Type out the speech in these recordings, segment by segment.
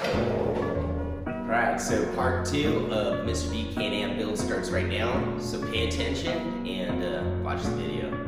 Alright, so part 2 of Mr. D Can-Am build starts right now, so pay attention and watch the video.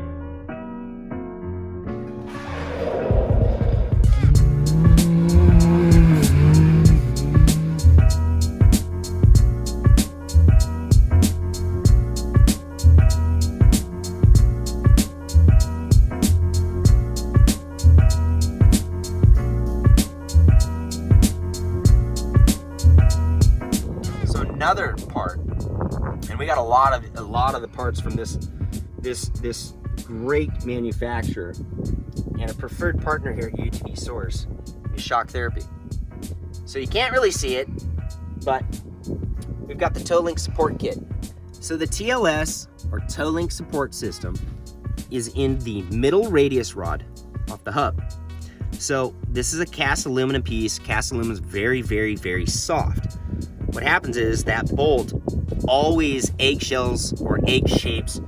Another part, and we got a lot of the parts from this great manufacturer, and a preferred partner here at UTVSOURCED is Shock Therapy. So you can't really see it, but we've got the toe link support kit. So the TLS, or toe link support system, is in the middle radius rod off the hub. So this is a cast aluminum piece. Cast aluminum is very, very, very soft. What happens is that bolt always eggshells or egg shapes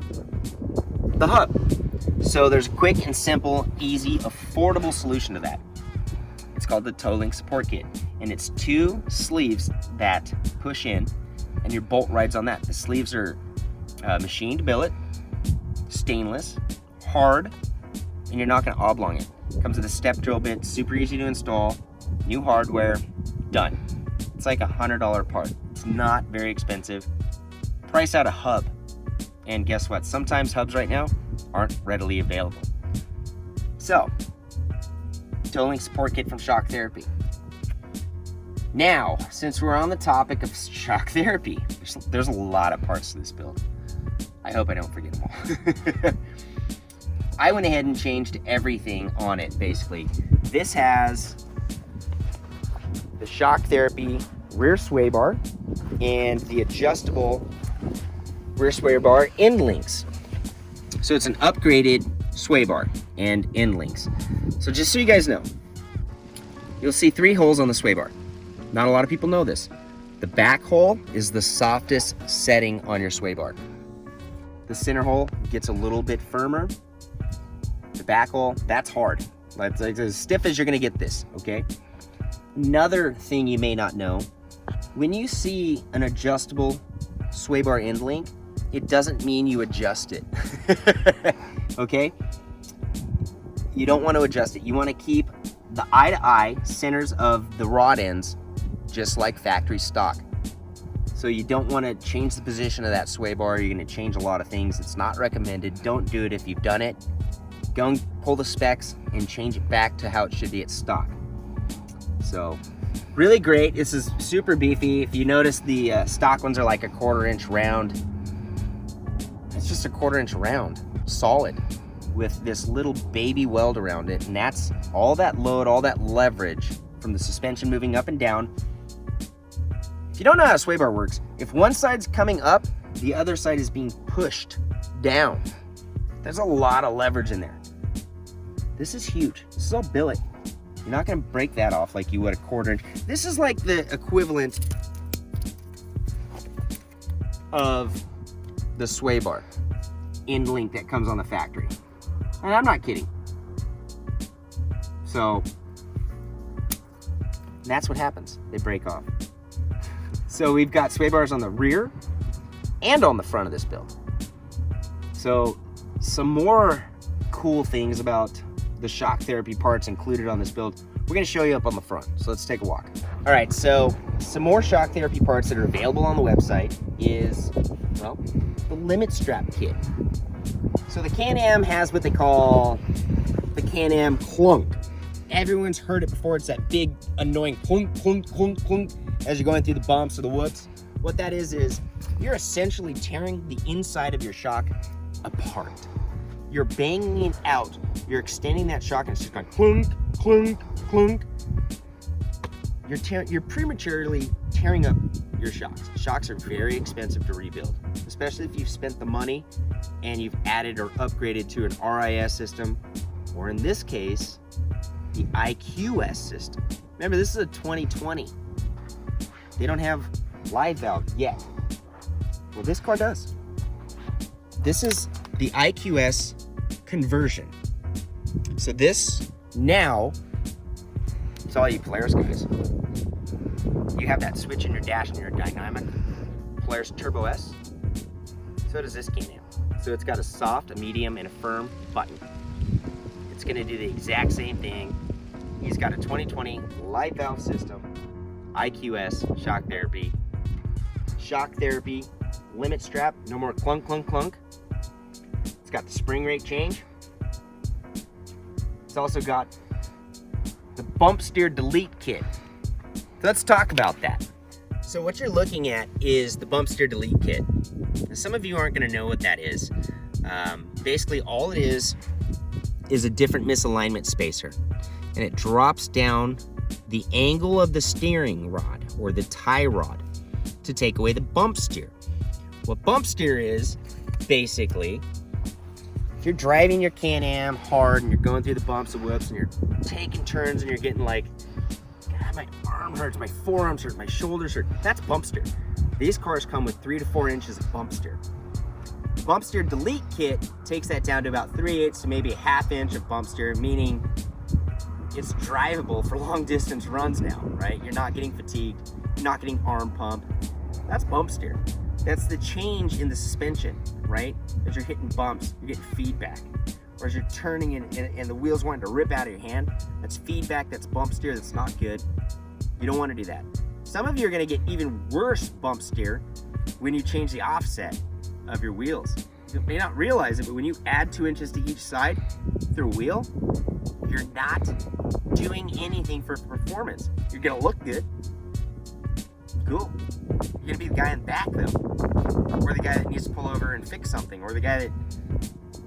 the hub. So there's a quick and simple, easy, affordable solution to that. It's called the toe link support kit, and it's 2 sleeves that push in, and your bolt rides on that. The sleeves are machined billet, stainless, hard, and you're not going to oblong it. Comes with a step drill bit, super easy to install, new hardware, done. It's like $100 part. It's not very expensive. Price out a hub. And guess what? Sometimes hubs right now aren't readily available. So, toe link support kit from Shock Therapy. Now, since we're on the topic of shock therapy, there's a lot of parts to this build. I hope I don't forget them all. I went ahead and changed everything on it, basically. This has the Shock Therapy rear sway bar and the adjustable rear sway bar end links. So it's an upgraded sway bar and end links. So just so you guys know, you'll see 3 holes on the sway bar. Not a lot of people know this. The back hole is the softest setting on your sway bar. The center hole gets a little bit firmer. The back hole, that's hard. That's like as stiff as you're gonna get this, okay? Another thing you may not know, when you see an adjustable sway bar end link, it doesn't mean you adjust it, okay? You don't want to adjust it. You want to keep the eye-to-eye centers of the rod ends just like factory stock. So you don't want to change the position of that sway bar. You're going to change a lot of things. It's not recommended. Don't do it if you've done it. Go and pull the specs and change it back to how it should be at stock. So really great. This is super beefy. If you notice, the stock ones are like a 1/4 inch round. It's just a 1/4 inch round, solid, with this little baby weld around it. And that's all that load, all that leverage from the suspension moving up and down. If you don't know how a sway bar works, if one side's coming up, the other side is being pushed down. There's a lot of leverage in there. This is huge. This is all billet. You're not going to break that off like you would a 1/4 inch. This is like the equivalent of the sway bar end link that comes on the factory. And I'm not kidding. So that's what happens. They break off. So we've got sway bars on the rear and on the front of this build. So some more cool things about the Shock Therapy parts included on this build, we're going to show you up on the front. So let's take a walk. All right, so some more Shock Therapy parts that are available on the website is, well, the limit strap kit. So the Can-Am has what they call the Can-Am clunk. Everyone's heard it before. It's that big annoying clunk, clunk, clunk, clunk as you're going through the bumps or the whoops. What that is you're essentially tearing the inside of your shock apart. You're banging it out. You're extending that shock and it's just going clunk, clunk, clunk. You're prematurely tearing up your shocks. Shocks are very expensive to rebuild, especially if you've spent the money and you've added or upgraded to an RIS system, or in this case, the IQS system. Remember, this is a 2020. They don't have live valve yet. Well, this car does. This is the IQS conversion. So this now, it's all you Polaris guys. You have that switch in your dash and your dynamic Polaris Turbo S. So does this Can-Am. So it's got a soft, a medium, and a firm button. It's gonna do the exact same thing. He's got a 2020 light valve system, IQS, shock therapy, limit strap, no more clunk, clunk, clunk. It's got the spring rate change. It's also got the bump steer delete kit. So let's talk about that. So what you're looking at is the bump steer delete kit. Now, some of you aren't gonna know what that is. Basically all it is a different misalignment spacer. And it drops down the angle of the steering rod or the tie rod to take away the bump steer. What bump steer is, basically, if you're driving your Can-Am hard and you're going through the bumps and whoops and you're taking turns and you're getting like, God, my arm hurts, my forearms hurt, my shoulders hurt, that's bump steer. These cars come with 3 to 4 inches of bump steer. The bump steer delete kit takes that down to about 3/8 to maybe a 1/2 inch of bump steer, meaning it's drivable for long distance runs now, right? You're not getting fatigued, you're not getting arm pump. That's bump steer. That's the change in the suspension, right? As you're hitting bumps, you're getting feedback. Or as you're turning and the wheels wanting to rip out of your hand, that's feedback, that's bump steer, that's not good. You don't want to do that. Some of you are going to get even worse bump steer when you change the offset of your wheels. You may not realize it, but when you add 2 inches to each side through a wheel, you're not doing anything for performance. You're gonna look good. Cool. You're gonna be the guy in the back though. Or the guy that needs to pull over and fix something. Or the guy that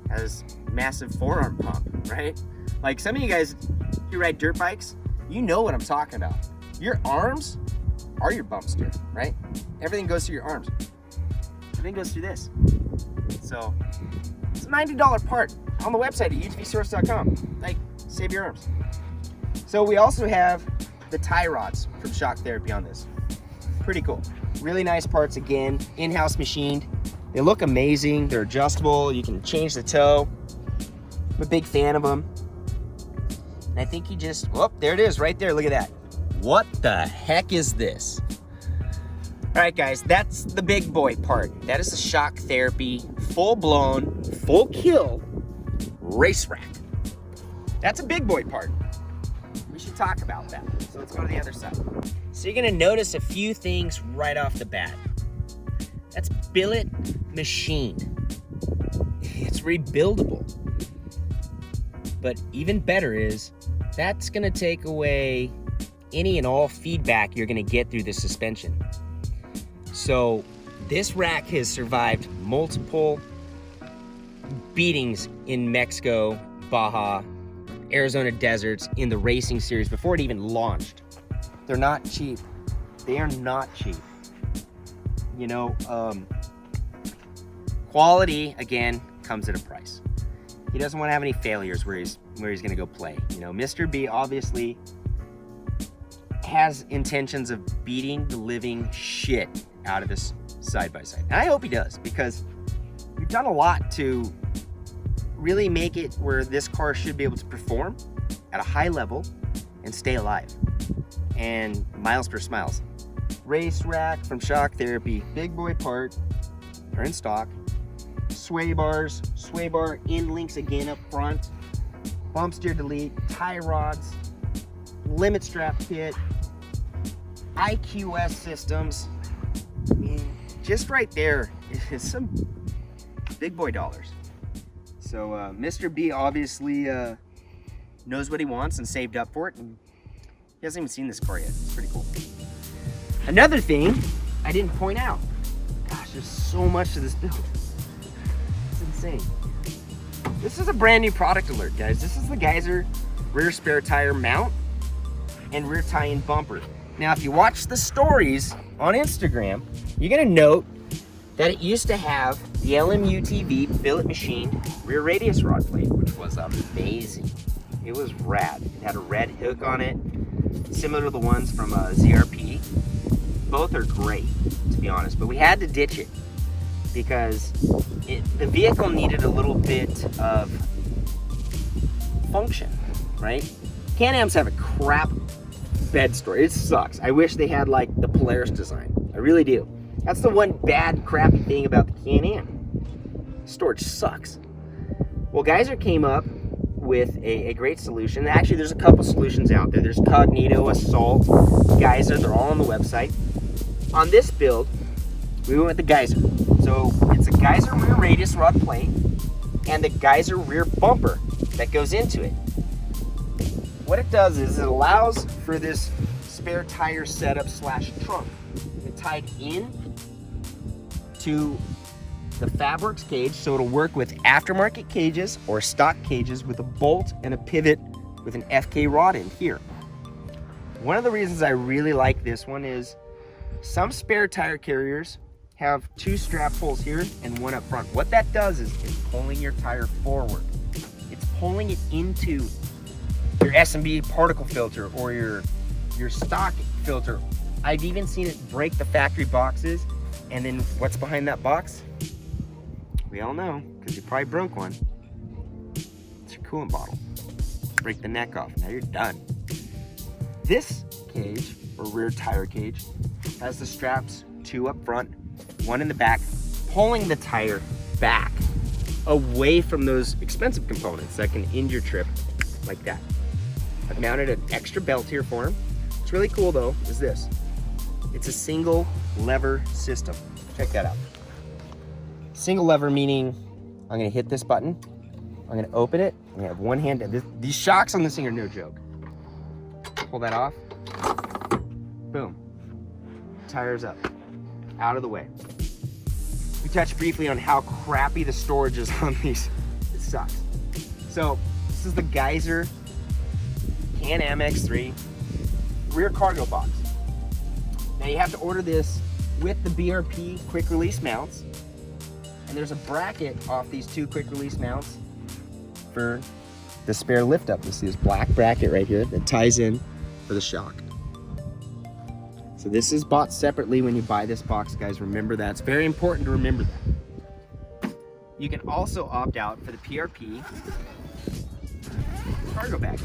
has massive forearm pump, right? Like some of you guys, you ride dirt bikes, you know what I'm talking about. Your arms are your bump steer, right? Everything goes through your arms. Everything goes through this. So it's a $90 part on the website at UTVSOURCED.com. Like, save your arms. So we also have the tie rods from Shock Therapy on this. Pretty cool. Really nice parts again, in-house machined. They look amazing. They're adjustable. You can change the toe. I'm a big fan of them. And I think you just, oh, there it is right there. Look at that. What the heck is this? All right, guys, that's the big boy part. That is the Shock Therapy full-blown, full-kill race rack. That's a big boy part. We should talk about that. So let's go to the other side. So you're gonna notice a few things right off the bat. That's billet machined. It's rebuildable. But even better is, that's gonna take away any and all feedback you're gonna get through the suspension. So this rack has survived multiple beatings in Mexico, Baja, Arizona deserts in the racing series before it even launched. They're not cheap. They are not cheap. You know, quality again comes at a price. He doesn't want to have any failures where he's gonna go play. You know, Mr. B obviously has intentions of beating the living shit out of this side by side. And I hope he does, because we've done a lot to really make it where this car should be able to perform at a high level and stay alive. And miles per smiles. Race rack from Shock Therapy, big boy part, they're in stock. Sway bars, sway bar end links again up front, bump steer delete, tie rods, limit strap kit, IQS systems. I mean, just right there is some big boy dollars. So Mr. B obviously knows what he wants and saved up for it, and he hasn't even seen this car yet. It's pretty cool. Another thing I didn't point out, gosh, there's so much to this build. It's insane. This is a brand new product alert, guys. This is the Geyser rear spare tire mount and rear tie-in bumper. Now, if you watch the stories on Instagram, you're gonna note that it used to have the LMUTV billet machined rear radius rod plate, which was amazing. It was rad. It had a red hook on it, similar to the ones from ZRP. Both are great, to be honest, but we had to ditch it because the vehicle needed a little bit of function, right? Can-Ams have a crap bed storage. It sucks. I wish they had like the Polaris design. I really do. That's the one bad, crappy thing about the Can-Am. Storage sucks. Well, Geyser came up with a great solution. Actually, there's a couple solutions out there. There's Cognito, Assault, Geyser. They're all on the website. On this build, we went with the Geyser. So it's a Geyser rear radius rod plate and the Geyser rear bumper that goes into it. What it does is it allows for this spare tire setup slash trunk. It's tied in to the Fabrics cage, so it'll work with aftermarket cages or stock cages with a bolt and a pivot with an FK rod in here. One of the reasons I really like this one is some spare tire carriers have two strap pulls here and one up front. What that does is it's pulling your tire forward. It's pulling it into your S&B particle filter or your stock filter. I've even seen it break the factory boxes, and then what's behind that box? We all know, because you probably broke one. It's your coolant bottle. Break the neck off, now you're done. This cage, or rear tire cage, has the straps, two up front, one in the back, pulling the tire back away from those expensive components that can end your trip like that. I've mounted an extra belt here for him. What's really cool though is this. It's a single lever system. Check that out. Single lever meaning I'm gonna hit this button, I'm gonna open it, I'm gonna have one hand. These shocks on this thing are no joke. Pull that off, boom. Tires up, out of the way. We touched briefly on how crappy the storage is on these. It sucks. So this is the Geyser Can-Am X3 rear cargo box. Now you have to order this with the BRP quick release mounts, and there's a bracket off these two quick release mounts for the spare lift up. You see this black bracket right here that ties in for the shock. So this is bought separately when you buy this box, guys. Remember that. It's very important to remember that. You can also opt out for the PRP cargo bag.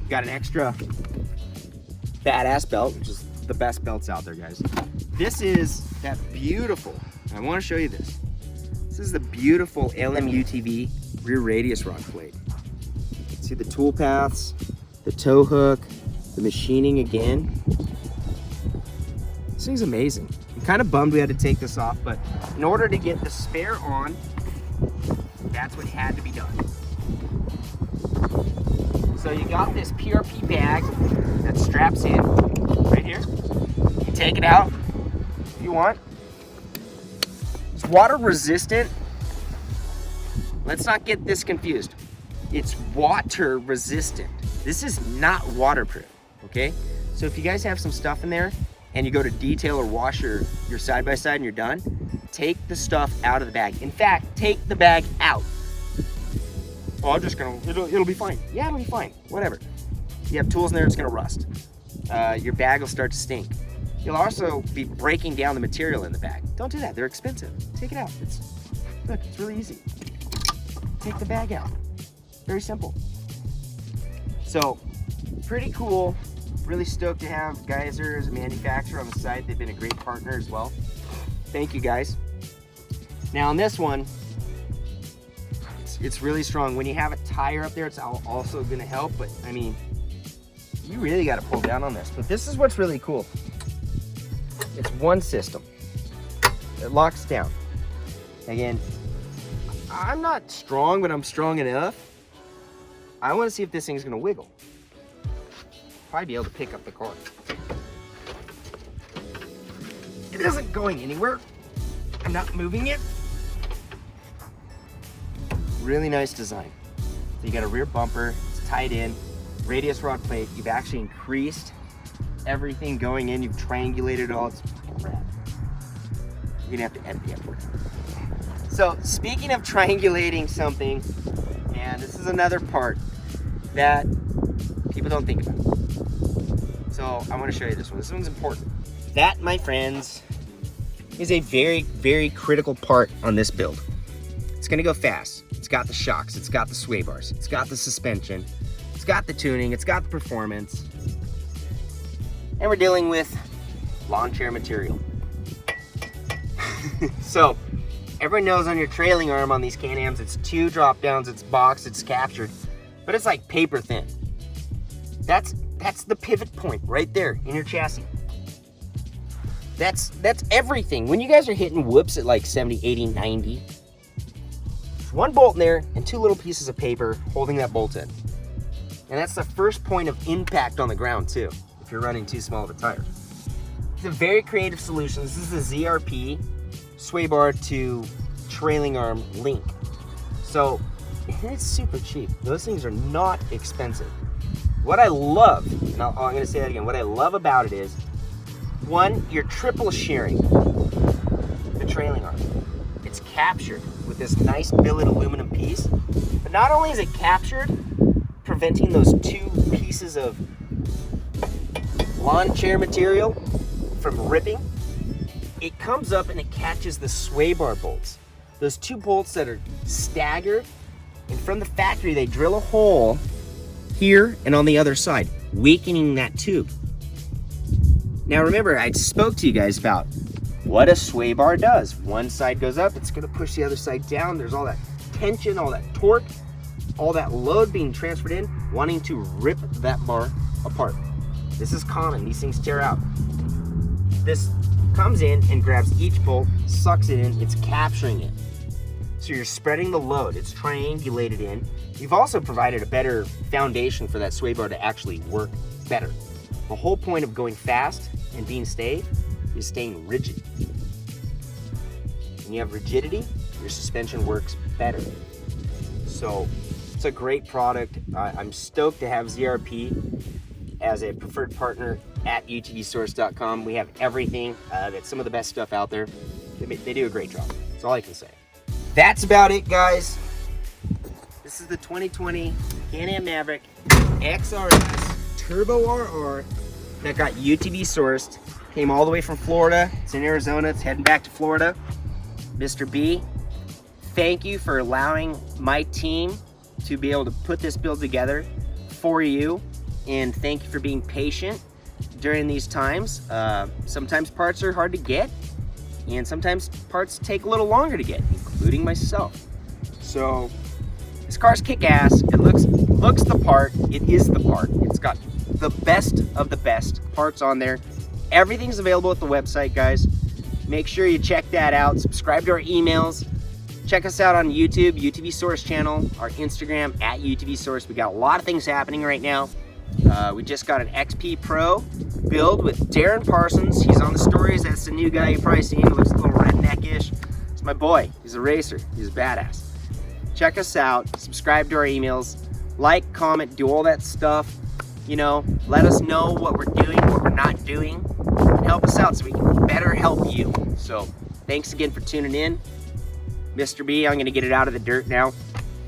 Got an extra badass belt, which is the best belts out there, guys. This is that beautiful, I want to show you this. This is the beautiful LM UTV rear radius rod plate. See the tool paths, the tow hook, the machining again. This thing's amazing. I'm kind of bummed we had to take this off, but in order to get the spare on, that's what had to be done. So you got this PRP bag that straps in right here. You can take it out if you want. It's water resistant. Let's not get this confused. It's water resistant. This is not waterproof, okay? So if you guys have some stuff in there and you go to detail or wash your side-by-side and you're done, take the stuff out of the bag. In fact, take the bag out. Oh, I'm just gonna, it'll be fine. Yeah, it'll be fine, whatever. You have tools in there, it's gonna rust. Your bag will start to stink. You'll also be breaking down the material in the bag. Don't do that, they're expensive. Take it out, look, it's really easy. Take the bag out, very simple. So, pretty cool. Really stoked to have Geyser as a manufacturer on the site. They've been a great partner as well. Thank you guys. Now on this one, it's really strong. When you have a tire up there, it's also gonna help, but I mean, you really gotta pull down on this. But this is what's really cool. It's one system. It locks down. Again, I'm not strong, but I'm strong enough. I wanna see if this thing's gonna wiggle. Probably be able to pick up the car. It isn't going anywhere. I'm not moving it. Really nice design. So you got a rear bumper, it's tied in, radius rod plate. You've actually increased everything going in. You've triangulated it all. It's rad. You're gonna have to edit the effort. So speaking of triangulating something, and this is another part that people don't think about. So I want to show you this one. This one's important. That, my friends, is a very, very critical part on this build. It's gonna go fast. It's got the shocks, it's got the sway bars, it's got the suspension. It's got the tuning, it's got the performance. And we're dealing with lawn chair material. So, everyone knows on your trailing arm on these Can-Ams, it's 2 drop downs, it's boxed, it's captured, but it's like paper thin. That's the pivot point right there in your chassis. That's everything. When you guys are hitting whoops at like 70, 80, 90, there's 1 bolt in there and 2 little pieces of paper holding that bolt in. And that's the first point of impact on the ground too, if you're running too small of a tire. It's a very creative solution. This is a ZRP sway bar to trailing arm link. So it's super cheap. Those things are not expensive. What I love, and I'm going to say that again, what I love about it is, 1, you're triple sharing the trailing arm. It's captured with this nice billet aluminum piece, but not only is it captured, preventing those 2 pieces of lawn chair material from ripping, it comes up and it catches the sway bar bolts. Those 2 bolts that are staggered, and from the factory they drill a hole here and on the other side, weakening that tube. Now remember, I spoke to you guys about what a sway bar does. One side goes up, it's gonna push the other side down. There's all that tension, all that torque, all that load being transferred in, wanting to rip that bar apart. This is common, these things tear out. This comes in and grabs each bolt, sucks it in, it's capturing it. So you're spreading the load, it's triangulated in. You've also provided a better foundation for that sway bar to actually work better. The whole point of going fast and being safe is staying rigid. When you have rigidity, your suspension works better. So it's a great product. I'm stoked to have ZRP as a preferred partner at UTVSOURCED.com. We have everything. That's some of the best stuff out there. They do a great job. That's all I can say. That's about it, guys. This is the 2020 Can-Am Maverick XRS Turbo RR that got UTV sourced. Came all the way from Florida. It's in Arizona. It's heading back to Florida. Mr. B, thank you for allowing my team to be able to put this build together for you. And thank you for being patient during these times. Sometimes parts are hard to get, and sometimes parts take a little longer to get, including myself. So this car's kick-ass. It looks the part. It is the part. It's got the best of the best parts on there. Everything's available at the website, guys. Make sure you check that out. Subscribe to our emails. Check us out on YouTube, UTV Source channel, our Instagram at UTV Source. We got a lot of things happening right now. We just got an XP Pro build with Darren Parsons. He's on the stories. That's the new guy you've probably seen. He looks a little redneck-ish. It's my boy. He's a racer. He's a badass. Check us out. Subscribe to our emails. Like, comment, do all that stuff. You know, let us know what we're doing, what we're not doing, and help us out so we can better help you. So, thanks again for tuning in. Mr. B, I'm going to get it out of the dirt now.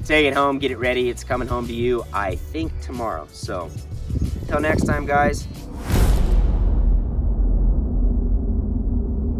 Take it home, get it ready. It's coming home to you, I think, tomorrow. So, until next time, guys.